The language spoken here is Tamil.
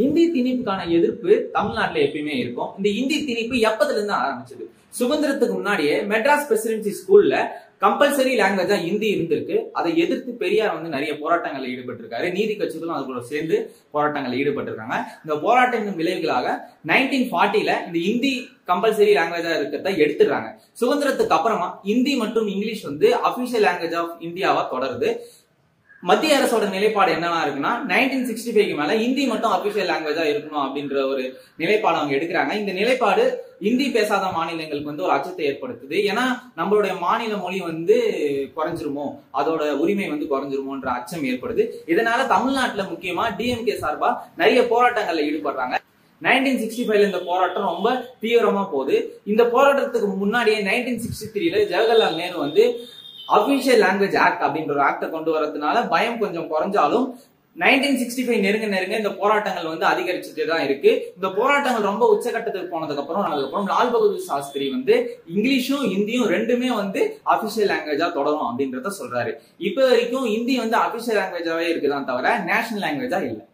இந்தி திணிப்புக்கான எதிர்ப்பு தமிழ்நாட்டுல எப்பயுமே இருக்கும். இந்த இந்தி திணிப்பு எப்பத்துல இருந்து ஆரம்பிச்சது? சுதந்திரத்துக்கு முன்னாடியே மெட்ராஸ் பிரசிடென்சி ஸ்கூல்ல கம்பல்சரி லாங்குவேஜா ஹிந்தி இருந்திருக்கு. அதை எதிர்த்து பெரியார் நிறைய போராட்டங்கள்ல ஈடுபட்டிருக்காரு. நீதி கட்சிகளும் அது கூட சேர்ந்து போராட்டங்கள்ல ஈடுபட்டிருக்காங்க. இந்த போராட்டத்தின் விளைவுகளாக 1940ல இந்த ஹிந்தி கம்பல்சரி லாங்குவேஜா இருக்கிறத எடுத்துடுறாங்க. சுதந்திரத்துக்கு அப்புறமா ஹிந்தி மற்றும் இங்கிலீஷ் அபிஷியல் லாங்குவேஜ் ஆஃப் இந்தியாவா தொடருது. மத்திய அரசோட நிலைப்பாடு என்னவா இருக்குன்னா 1965க்கு மேல ஹிந்தி மட்டும் அபிஷியல் லாங்குவேஜா இருக்கணும் அப்படின்ற ஒரு நிலைப்பாடு அவங்க எடுக்கிறாங்க. இந்த நிலைப்பாடு ஹிந்தி பேசாத மாநிலங்களுக்கு ஒரு அச்சத்தை ஏற்படுத்துது. ஏன்னா நம்மளுடைய மாநில மொழி குறைஞ்சிருமோ, அதோட உரிமை குறைஞ்சிருமோன்ற அச்சம் ஏற்படுது. இதனால தமிழ்நாட்டுல முக்கியமா டிஎம்கே சார்பா நிறைய போராட்டங்கள்ல ஈடுபடுறாங்க. 1965ல இந்த போராட்டம் ரொம்ப தீவிரமா போகுது. இந்த போராட்டத்துக்கு முன்னாடியே 1963ல Jawaharlal Nehru official language act அப்படின்ற ஒரு ஆக்டை கொண்டு வரதுனால பயம் கொஞ்சம் குறைஞ்சாலும் 1965 நெருங்க இந்த போராட்டங்கள் அதிகரிச்சுட்டே தான் இருக்கு. இந்த போராட்டங்கள் ரொம்ப உச்சகட்டத்துக்கு போனதுக்கு அப்புறம் லால் பகதூர் சாஸ்திரி இங்கிலீஷும் ஹிந்தியும் ரெண்டுமே அபிஷியல் லாங்குவேஜா தொடரும் அப்படின்றத சொல்றாரு. இப்ப வரைக்கும் ஹிந்தி அபிஷியல் லாங்குவேஜாவே இருக்குதான் தவிர நேஷனல் லாங்குவேஜா இல்லை.